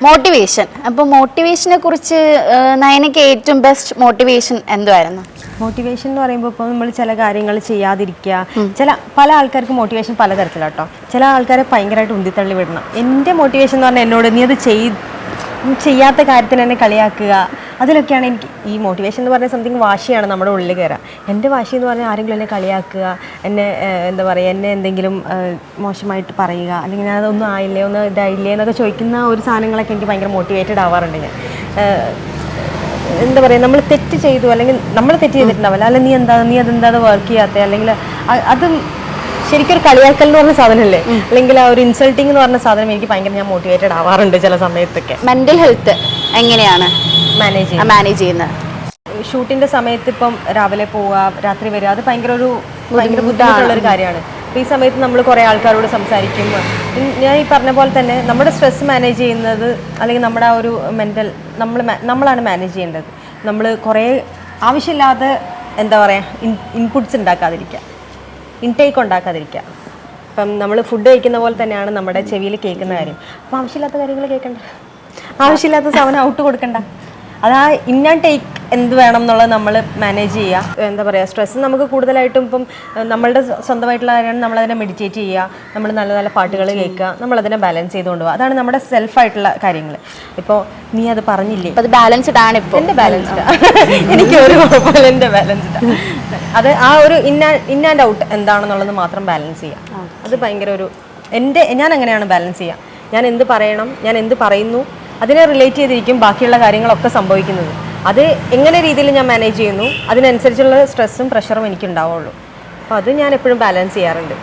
Motivation. അപ്പോൾ മോട്ടിവേഷനെ കുറിച്ച് നയനയ്ക്ക് ഏറ്റവും ബെസ്റ്റ് മോട്ടിവേഷൻ എന്തുവായിരുന്നു? മോട്ടിവേഷൻ എന്ന് പറയുമ്പോൾ ഇപ്പോൾ നമ്മൾ ചില കാര്യങ്ങൾ ചെയ്യാതിരിക്കുക, പല ആൾക്കാർക്ക് മോട്ടിവേഷൻ പലതരത്തിലാട്ടോ. ചില ആൾക്കാരെ ഭയങ്കരമായിട്ട് ഉന്തിത്തള്ളി വിടണം. എൻ്റെ മോട്ടിവേഷൻ എന്ന് പറഞ്ഞാൽ എന്നോട് നീ അത് ചെയ്യാത്ത കാര്യത്തിന് എന്നെ കളിയാക്കുക, അതിലൊക്കെയാണ് എനിക്ക് ഈ മോട്ടിവേഷൻ എന്ന് പറഞ്ഞാൽ സംതിങ് വാശിയാണ് നമ്മുടെ ഉള്ളിൽ കയറുക. എൻ്റെ വാശി എന്ന് പറഞ്ഞാൽ ആരെങ്കിലും എന്നെ കളിയാക്കുക, എന്നെ എന്താ പറയുക, എന്നെ എന്തെങ്കിലും മോശമായിട്ട് പറയുക, അല്ലെങ്കിൽ ഞാൻ അതൊന്നും ആയില്ലേ, ഒന്നും ഇതായില്ലേ എന്നൊക്കെ ചോദിക്കുന്ന ഒരു സാധനങ്ങളൊക്കെ എനിക്ക് ഭയങ്കര മോട്ടിവേറ്റഡ് ആവാറുണ്ട്. ഞാൻ എന്താ പറയുക, നമ്മൾ തെറ്റ് ചെയ്തു അല്ലെങ്കിൽ നമ്മൾ തെറ്റ് ചെയ്തിട്ടുണ്ടാവില്ല, അല്ലെങ്കിൽ നീ അതെന്താ വർക്ക് ചെയ്യാത്ത, അല്ലെങ്കിൽ അത് ശരിക്കും ഒരു കളിയാക്കൽ എന്ന് പറഞ്ഞ സാധനമല്ലേ, അല്ലെങ്കിൽ ആ ഒരു ഇൻസൾട്ടിങ് എന്ന് പറഞ്ഞ സാധനം എനിക്ക് ഭയങ്കര ഞാൻ മോട്ടിവേറ്റഡ് ആവാറുണ്ട് ചില സമയത്തൊക്കെ. മെന്റൽ ഹെൽത്ത് എങ്ങനെയാണ് മാനേജ് ചെയ്യുന്നത്? ഷൂട്ടിന്റെ സമയത്ത് ഇപ്പം രാവിലെ പോവുക, രാത്രി വരിക, അത് ഭയങ്കര ബുദ്ധിമുട്ടുള്ളൊരു കാര്യമാണ്. അപ്പോൾ ഈ സമയത്ത് നമ്മൾ കുറേ ആൾക്കാരോട് സംസാരിക്കും. ഞാൻ ഈ പറഞ്ഞ പോലെ തന്നെ നമ്മുടെ സ്ട്രെസ് മാനേജ് ചെയ്യുന്നത്, അല്ലെങ്കിൽ നമ്മുടെ ആ ഒരു മെൻ്റൽ നമ്മളാണ് മാനേജ് ചെയ്യേണ്ടത്. നമ്മൾ കുറേ ആവശ്യമില്ലാതെ എന്താ പറയുക ഇൻപുട്സ് ഉണ്ടാക്കാതിരിക്കുക, ഇൻടേക്ക് ഉണ്ടാക്കാതിരിക്കുക. ഇപ്പം നമ്മൾ ഫുഡ് കഴിക്കുന്ന പോലെ തന്നെയാണ് നമ്മുടെ ചെവിയിൽ കേൾക്കുന്ന കാര്യം. അപ്പോൾ ആവശ്യമില്ലാത്ത കാര്യങ്ങൾ കേൾക്കണ്ട, ആവശ്യമില്ലാത്ത സാധനം ഔട്ട് കൊടുക്കണ്ട. അതാ ഇൻ ആൻഡ് ടേക്ക് എന്ത് വേണം എന്നുള്ളത് നമ്മൾ മാനേജ് ചെയ്യുക. എന്താ പറയുക, സ്ട്രെസ് നമുക്ക് കൂടുതലായിട്ടും ഇപ്പം നമ്മളുടെ സ്വന്തമായിട്ടുള്ള കാര്യമാണ്. നമ്മളതിനെ മെഡിറ്റേറ്റ് ചെയ്യുക, നമ്മൾ നല്ല നല്ല പാട്ടുകൾ കേൾക്കുക, നമ്മളതിനെ ബാലൻസ് ചെയ്തുകൊണ്ട് പോകുക. അതാണ് നമ്മുടെ സെൽഫായിട്ടുള്ള കാര്യങ്ങൾ. ഇപ്പോൾ നീ അത് പറഞ്ഞില്ലേ, അത് ബാലൻസ്ഡ് ആണ്. ഇപ്പോൾ എൻ്റെ ബാലൻസ്ഡ് എനിക്ക് ഒരു കുഴപ്പമില്ല, എൻ്റെ ബാലൻസ്ഡ്. അത് ആ ഒരു ഇൻ ആൻഡ് ഔട്ട് എന്താണെന്നുള്ളത് മാത്രം ബാലൻസ് ചെയ്യുക. അത് ഭയങ്കര ഞാൻ അങ്ങനെയാണ് ബാലൻസ് ചെയ്യുക. ഞാൻ എന്ത് പറയണം, ഞാൻ എന്ത് പറയുന്നു, അതിനെ റിലേറ്റ് ചെയ്തിരിക്കും ബാക്കിയുള്ള കാര്യങ്ങളൊക്കെ സംഭവിക്കുന്നത്. അത് എങ്ങനെ രീതിയിൽ ഞാൻ മാനേജ് ചെയ്യുന്നു, അതിനനുസരിച്ചുള്ള സ്ട്രെസ്സും പ്രഷറും എനിക്ക് ഉണ്ടാവുള്ളൂ. അപ്പോൾ അത് ഞാൻ എപ്പോഴും ബാലൻസ് ചെയ്യാറുണ്ട്.